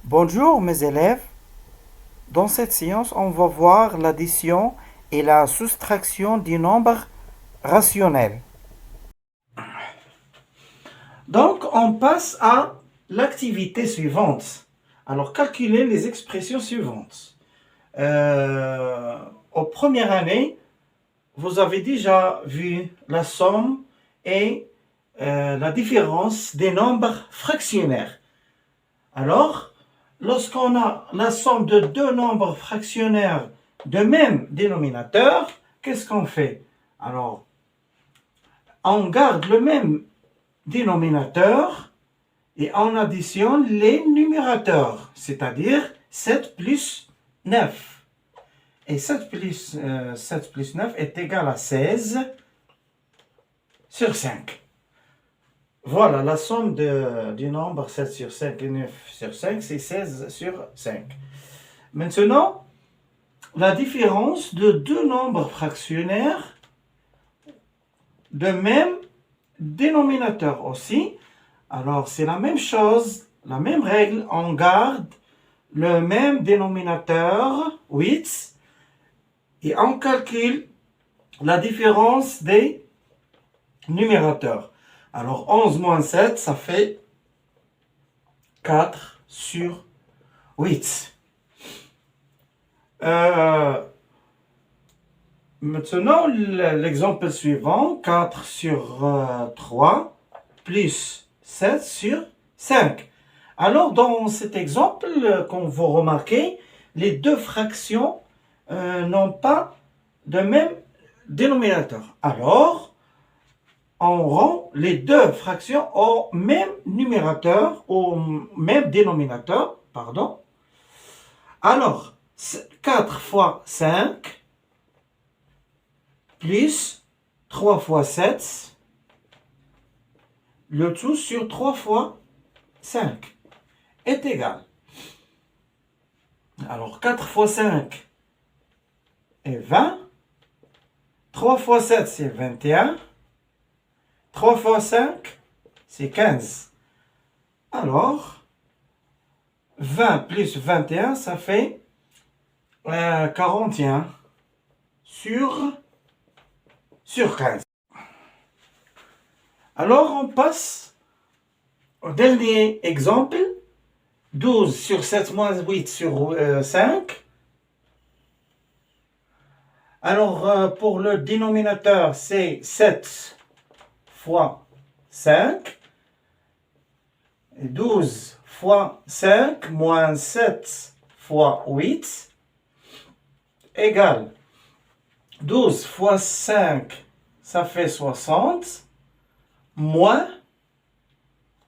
Bonjour mes élèves, dans cette séance on va voir l'addition et la soustraction du nombre rationnel. Donc on passe à l'activité suivante. Alors calculez les expressions suivantes. Aux premières années, vous avez déjà vu la somme et la différence des nombres fractionnaires. Alors, lorsqu'on a la somme de deux nombres fractionnaires de même dénominateur, qu'est-ce qu'on fait? Alors, on garde le même dénominateur et on additionne les numérateurs, c'est-à-dire 7 plus 9. Et 7 plus 9 est égal à 16 sur 5. Voilà, la somme du nombre 7 sur 5 et 9 sur 5, c'est 16 sur 5. Maintenant, la différence de deux nombres fractionnaires de même dénominateur aussi. Alors, c'est la même chose, la même règle, on garde le même dénominateur, 8, et on calcule la différence des numérateurs. Alors, 11 moins 7, ça fait 4 sur 8. Maintenant, l'exemple suivant, 4 sur 3 plus 7 sur 5. Alors, dans cet exemple, comme vous remarquez, les deux fractions n'ont pas de même dénominateur. Alors, on rend les deux fractions au même numérateur, au même dénominateur, pardon. Alors, 4 fois 5 plus 3 fois 7, le tout sur 3 fois 5 est égal. Alors, 4 fois 5 est 20, 3 fois 7 c'est 21, 3 fois 5 c'est 15. Alors, 20 plus 21, ça fait 41 sur 15. Alors, on passe au dernier exemple. 12 sur 7 moins 8 sur 5. Alors, pour le dénominateur, c'est 7 fois 5. 12 fois 5 moins 7 fois 8 égale 12 fois 5, ça fait 60, moins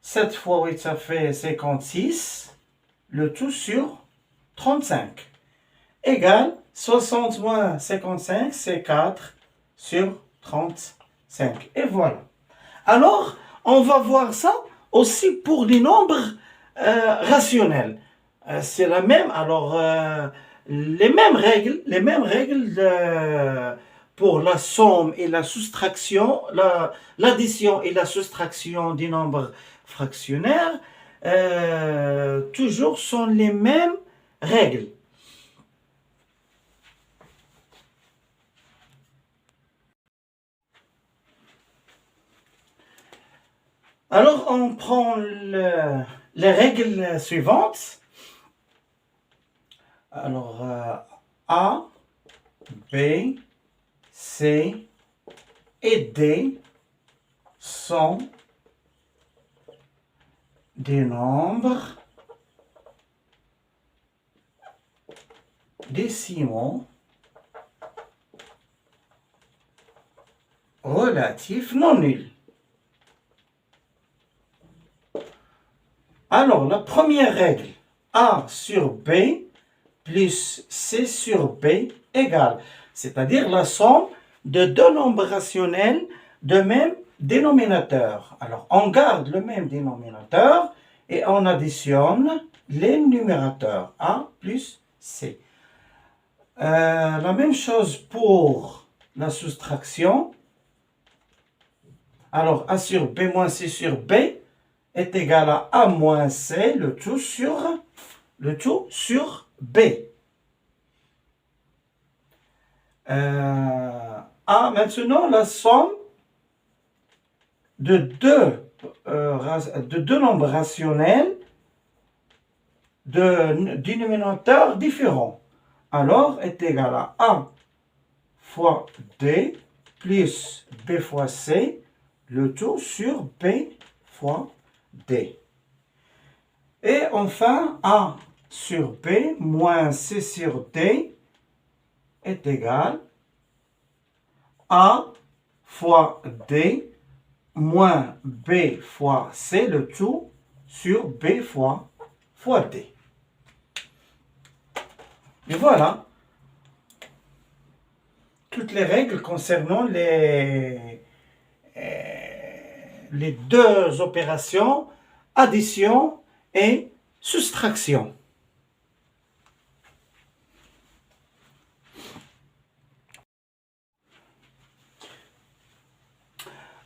7 fois 8, ça fait 56, le tout sur 35, égale 60 moins 55, c'est 4 sur 35. Et voilà. Alors, on va voir ça aussi pour les nombres rationnels. C'est la même, alors les mêmes règles pour la somme et la soustraction, l'addition et la soustraction des nombres fractionnaires, toujours sont les mêmes règles. Alors, on prend les règles suivantes. Alors, A, B, C et D sont des nombres décimaux relatifs non nuls. Alors, la première règle, A sur B plus C sur B égale, c'est-à-dire la somme de deux nombres rationnels de même dénominateur. Alors, on garde le même dénominateur et on additionne les numérateurs A plus C. La même chose pour la soustraction. Alors, A sur B moins C sur B est égal à A moins C, le tout sur le tout sur B. Maintenant la somme de deux nombres rationnels de dénominateurs différents. Alors est égal à A fois D plus B fois C, le tout sur B fois D. Et enfin, A sur B moins C sur D est égal à A fois D moins B fois C, le tout sur B fois D. Et voilà toutes les règles concernant les deux opérations, addition et soustraction.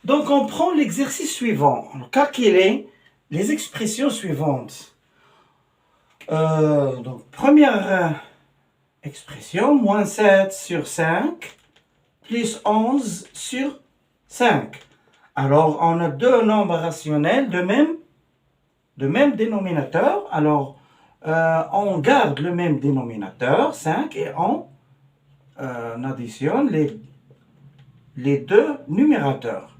Donc on prend l'exercice suivant. Calculer les expressions suivantes. Donc première expression, moins 7 sur 5 plus 11 sur 5. Alors on a deux nombres rationnels de même dénominateur. Alors on garde le même dénominateur, 5, et on additionne les deux numérateurs.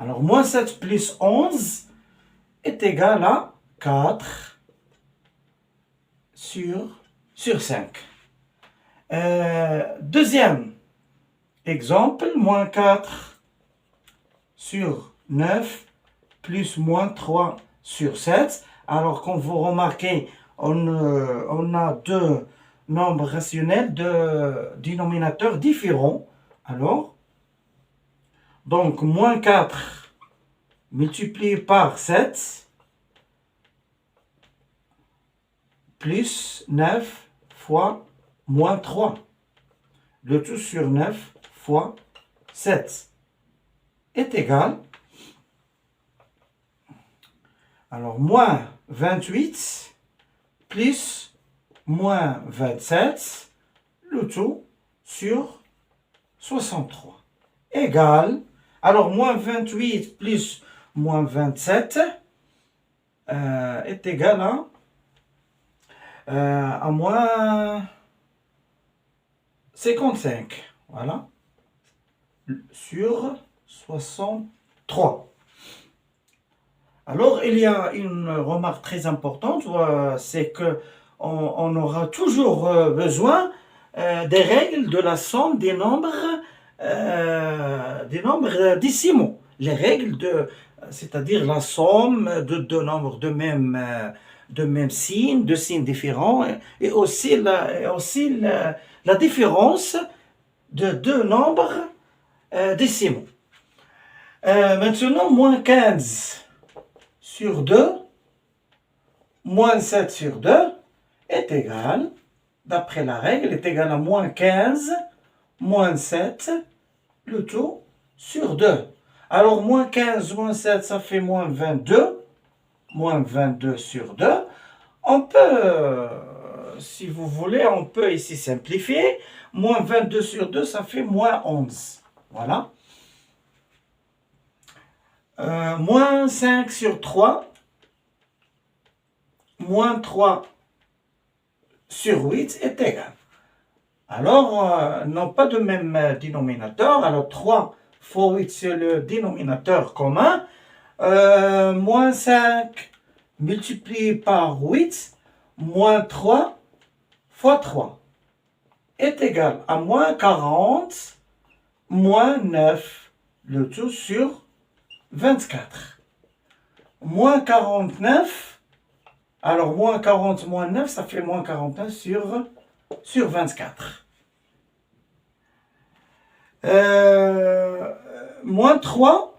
Alors, moins 7 plus 11 est égal à 4 sur 5. Deuxième exemple, moins 4 sur 9 plus moins 3 sur 7. Alors, comme vous remarquez, on a deux nombres rationnels de dénominateurs différents. Alors, donc, moins 4 multiplié par 7 plus 9 fois moins 3. Le tout sur 9 fois 7 est égal. Alors, moins 28 plus moins 27, le tout sur 63. Égal. Alors, moins 28 plus moins 27 est égal à moins 55. Voilà. Sur 63. Alors, il y a une remarque très importante, c'est que on aura toujours besoin des règles de la somme des nombres décimaux. Les règles c'est-à-dire la somme de deux nombres de même signe, de signes différents, et aussi la différence de deux nombres décimaux. Maintenant, moins 15 sur 2, moins 7 sur 2 est égal, d'après la règle, est égal à moins 15, moins 7, le tout sur 2. Alors, moins 15, moins 7, ça fait moins 22. Moins 22 sur 2. On peut, si vous voulez, on peut ici simplifier. Moins 22 sur 2, ça fait moins 11. Voilà. Moins 5 sur 3. Moins 3 sur 8 est égal. Alors, non pas de même dénominateur. Alors, 3 fois 8, c'est le dénominateur commun. Moins 5 multiplié par 8, moins 3 fois 3 est égal à moins 40, moins 9, le tout sur 24. Moins 49, alors moins 40, moins 9, ça fait moins 49 sur 24. Moins 3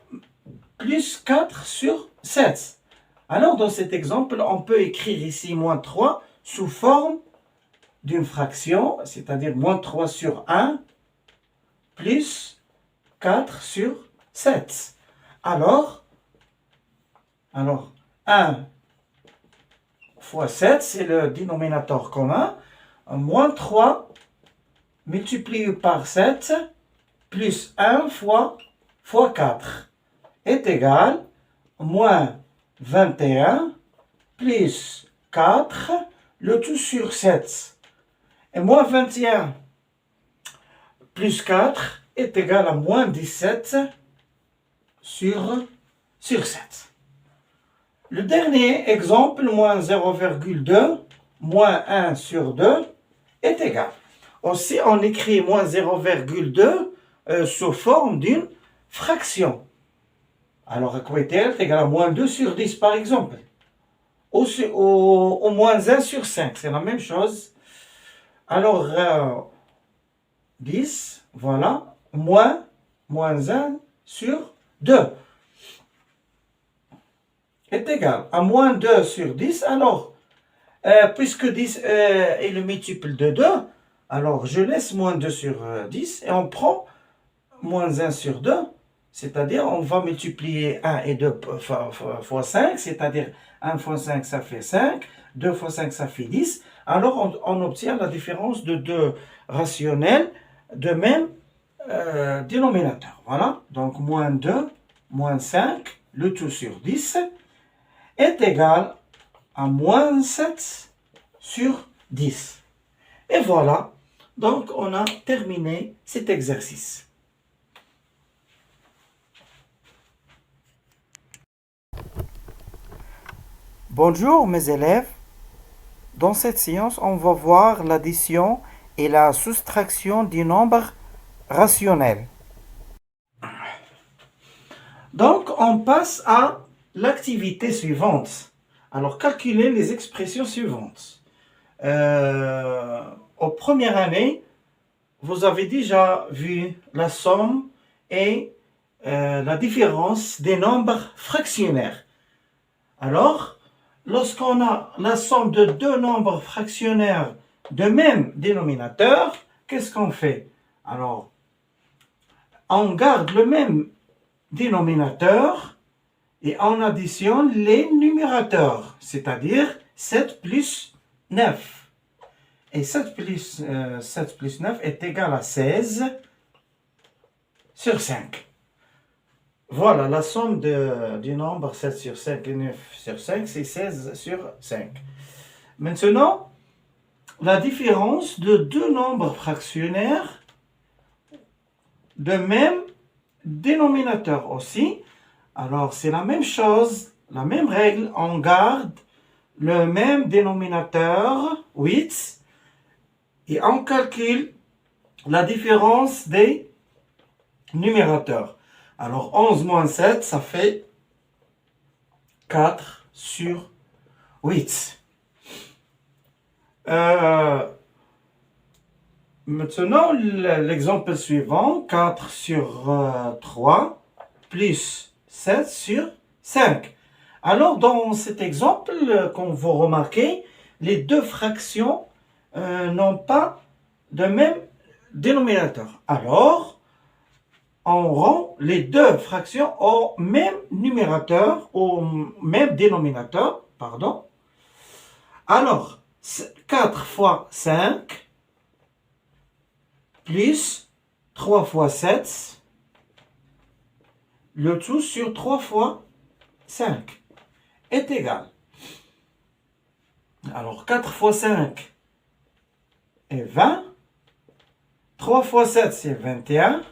plus 4 sur 7. Alors, dans cet exemple, on peut écrire ici moins 3 sous forme d'une fraction, c'est-à-dire moins 3 sur 1 plus 4 sur 7. Alors, Alors, 1 fois 7, c'est le dénominateur commun. Moins 3 multiplié par 7 plus 1 fois 4 est égal à moins 21 plus 4, le tout sur 7. Et moins 21 plus 4 est égal à moins 17 sur 7. Le dernier exemple, moins 0,2, moins 1 sur 2, est égal. Aussi, on écrit moins 0,2 sous forme d'une fraction. Alors, à quoi est égal à moins 2 sur 10, par exemple. Au moins 1 sur 5, c'est la même chose. Alors, 10, voilà, moins 1 sur 2 est égal à moins 2 sur 10. Alors, puisque 10 est le multiple de 2, alors je laisse moins 2 sur 10 et on prend moins 1 sur 2, c'est-à-dire on va multiplier 1 et 2 fois 5, c'est-à-dire 1 fois 5 ça fait 5, 2 fois 5 ça fait 10. Alors on obtient la différence de deux rationnels de même dénominateur. Voilà, donc moins 2, moins 5, le tout sur 10 est égal à moins 7 sur 10. Et voilà, donc on a terminé cet exercice. Bonjour mes élèves. Dans cette séance, on va voir l'addition et la soustraction du nombre rationnel. Donc, on passe à l'activité suivante. Alors, calculez les expressions suivantes. Aux premières années, vous avez déjà vu la somme et la différence des nombres fractionnaires. Alors, lorsqu'on a la somme de deux nombres fractionnaires de même dénominateur, qu'est-ce qu'on fait? Alors, on garde le même dénominateur et on additionne les numérateurs, c'est-à-dire 7 plus 9. Et 7 plus 9 est égal à 16 sur 5. Voilà, la somme du nombre 7 sur 5 et 9 sur 5, c'est 16 sur 5. Maintenant, la différence de deux nombres fractionnaires de même dénominateur aussi. Alors, c'est la même chose, la même règle, on garde le même dénominateur, 8, et on calcule la différence des numérateurs. Alors, 11 moins 7, ça fait 4 sur 8. Maintenant, l'exemple suivant, 4 sur 3 plus 7 sur 5. Alors, dans cet exemple, comme vous remarquez, les deux fractions n'ont pas de même dénominateur. Alors, on rend les deux fractions au même numérateur, au même dénominateur, pardon. Alors, 4 fois 5 plus 3 fois 7, le tout sur 3 fois 5 est égal. Alors, 4 fois 5 est 20. 3 fois 7, c'est 21.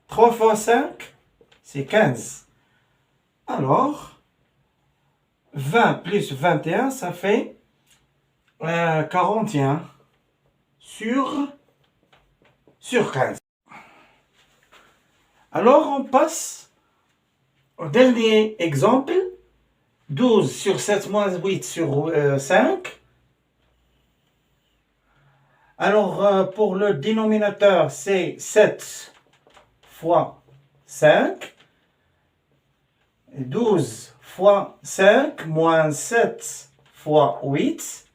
3 fois 5, c'est 15. Alors, 20 plus 21, ça fait 41 sur 15. Alors, on passe au dernier exemple. 12 sur 7 moins 8 sur 5. Alors, pour le dénominateur, c'est 7 fois 5. 12 fois 5 moins 7 fois 8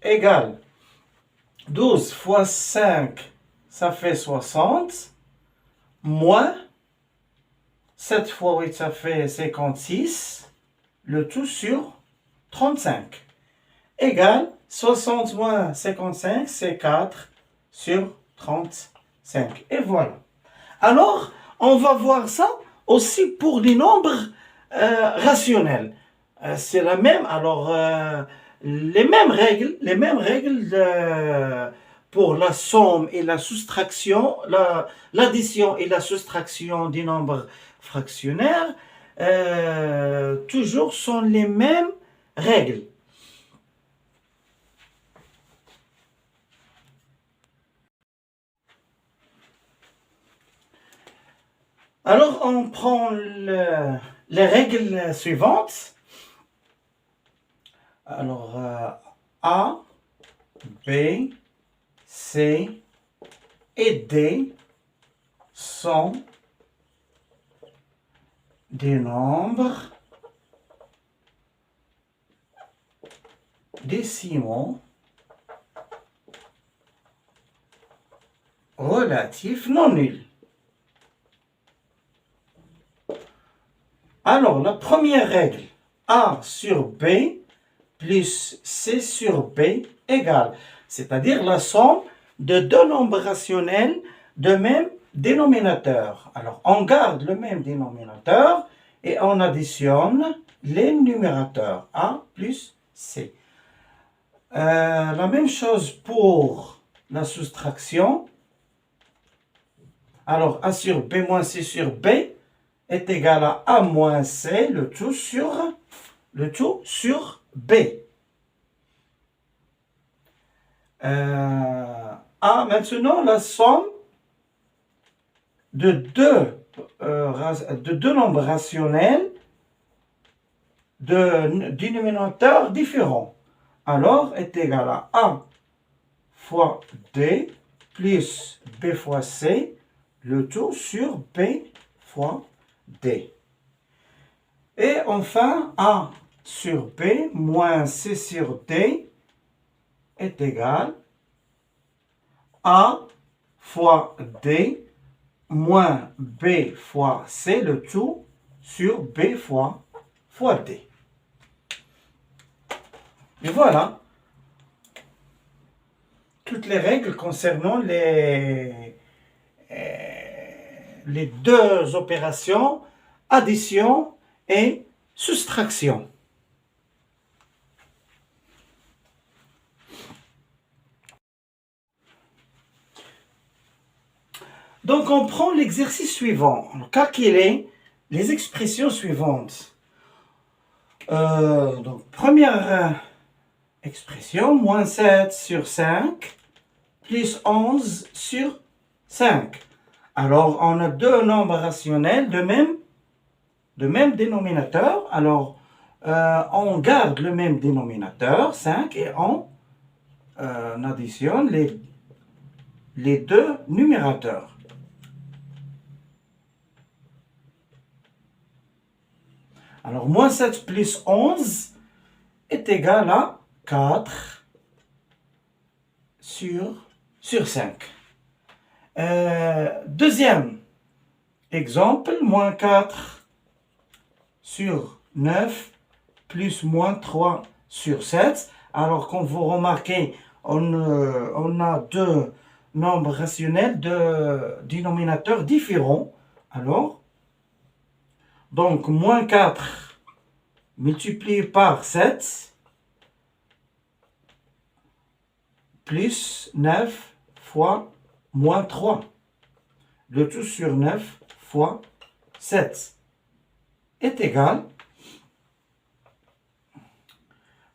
égale 12 fois 5, ça fait 60, moins 7 fois 8, ça fait 56. Le tout sur 35. Égale 60 moins 55, c'est 4 sur 35. Et voilà. Alors, on va voir ça aussi pour les nombres rationnels. C'est la même, alors les mêmes règles pour la somme et la soustraction, l'addition et la soustraction des nombres fractionnaires, toujours sont les mêmes règles. Alors, on prend les règles suivantes. Alors, A, B, C et D sont des nombres décimaux relatifs non nuls. Alors, la première règle, A sur B plus C sur B égale, c'est-à-dire la somme de deux nombres rationnels de même dénominateur. Alors, on garde le même dénominateur et on additionne les numérateurs, A plus C. La même chose pour la soustraction. Alors, A sur B moins C sur B est égal à A moins C, le tout sur B. Maintenant, la somme de deux nombres rationnels de dénominateurs différents. Alors, est égal à A fois D plus B fois C, le tout sur B fois D. Et enfin, A sur B moins C sur D est égal à A fois D moins B fois C, le tout sur B fois D. Et voilà toutes les règles concernant les deux opérations, addition et soustraction. Donc, on prend l'exercice suivant. Calculer les expressions suivantes. Donc, première expression, moins 7 sur 5, plus 11 sur 5. Alors, on a deux nombres rationnels de même dénominateur. Alors, on garde le même dénominateur, 5, et on additionne les deux numérateurs. Alors, moins 7 plus 11 est égal à 4 sur 5. Deuxième exemple, moins 4 sur 9 plus moins 3 sur 7. Alors, comme vous remarquez, on a deux nombres rationnels de dénominateurs différents. Alors, donc, moins 4 multiplié par 7 plus 9 fois moins 3. Le tout sur 9 fois 7 est égal.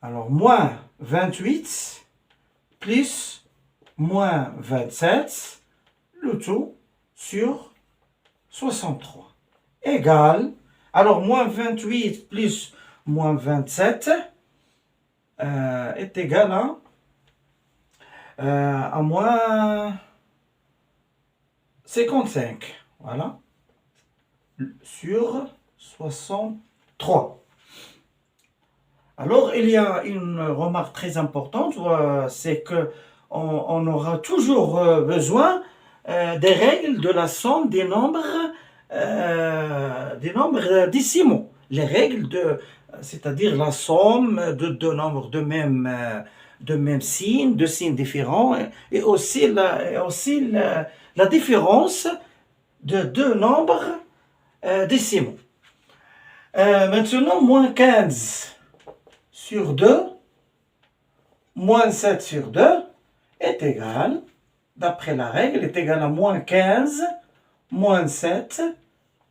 Alors, moins 28 plus moins 27, le tout sur 63. Égal. Alors, moins 28 plus moins 27 est égal à moins 55. Voilà. Sur 63. Alors, il y a une remarque très importante, c'est que on aura toujours besoin des règles de la somme des nombres des nombres décimaux. Les règles c'est-à-dire la somme de deux nombres de même signe, de signes différents, et aussi la différence de deux nombres décimaux. Maintenant, moins 15 sur 2, moins 7 sur 2 est égal, d'après la règle, est égal à moins 15, moins 7,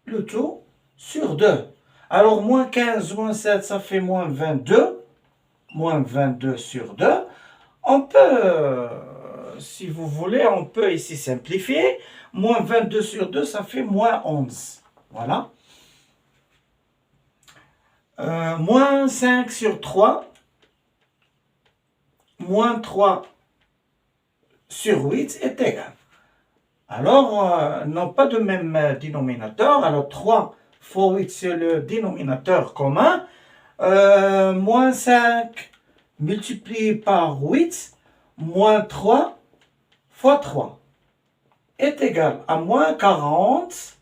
le tout sur 2. Alors, moins 15, moins 7, ça fait moins 22 sur 2. On peut, si vous voulez, on peut ici simplifier. Moins 22 sur 2, ça fait moins 11. Voilà. Moins 5 sur 3, moins 3 sur 8 est égal. Alors, non pas de même dénominateur. Alors, 3 fois 8, c'est le dénominateur commun. Moins 5 multiplié par 8, moins 3 fois 3 est égal à moins 40,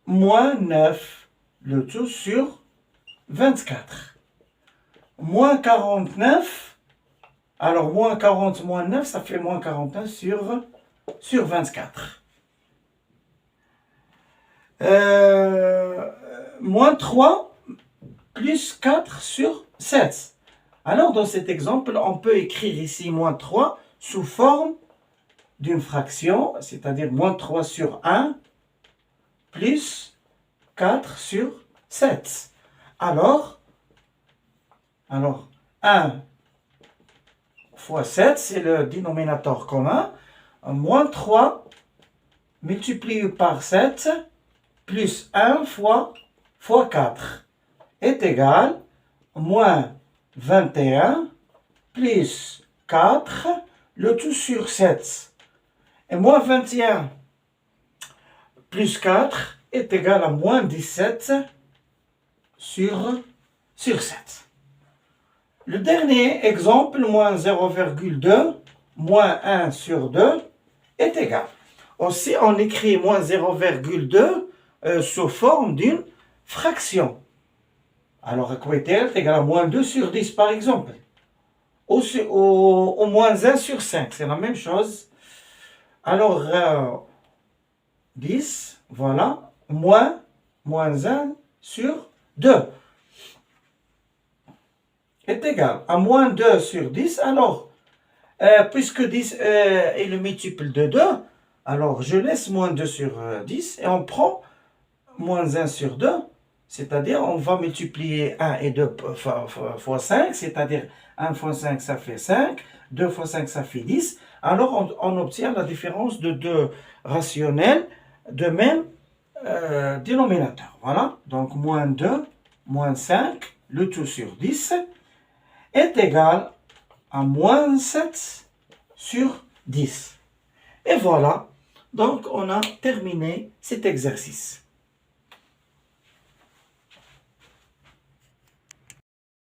moins 9, le tout sur 24. Moins 49, alors moins 40 moins 9, ça fait moins 41 sur 24. Moins 3 plus 4 sur 7. Alors, dans cet exemple, on peut écrire ici moins 3 sous forme d'une fraction, c'est-à-dire moins 3 sur 1 plus 4 sur 7. Alors 1 fois 7, c'est le dénominateur commun. Moins 3 multiplié par 7 plus 1 fois 4 est égal à moins 21 plus 4, le tout sur 7. Et moins 21 plus 4 est égal à moins 17 sur 7. Le dernier exemple, moins 0,2, moins 1 sur 2, est égal. Aussi, on écrit moins 0,2 sous forme d'une fraction. Alors, à quoi est-elle? Égal à moins 2 sur 10, par exemple. Au moins 1 sur 5, c'est la même chose. Alors, 10, voilà, moins 1 sur 2 est égal à moins 2 sur 10. Alors, puisque 10 est le multiple de 2, alors je laisse moins 2 sur 10 et on prend moins 1 sur 2, c'est-à-dire on va multiplier 1 et 2 fois 5, c'est-à-dire 1 fois 5 ça fait 5, 2 fois 5 ça fait 10. Alors on obtient la différence de deux rationnels de même dénominateur. Voilà, donc moins 2, moins 5, le tout sur 10 est égal à moins 7 sur 10. Et voilà, donc on a terminé cet exercice.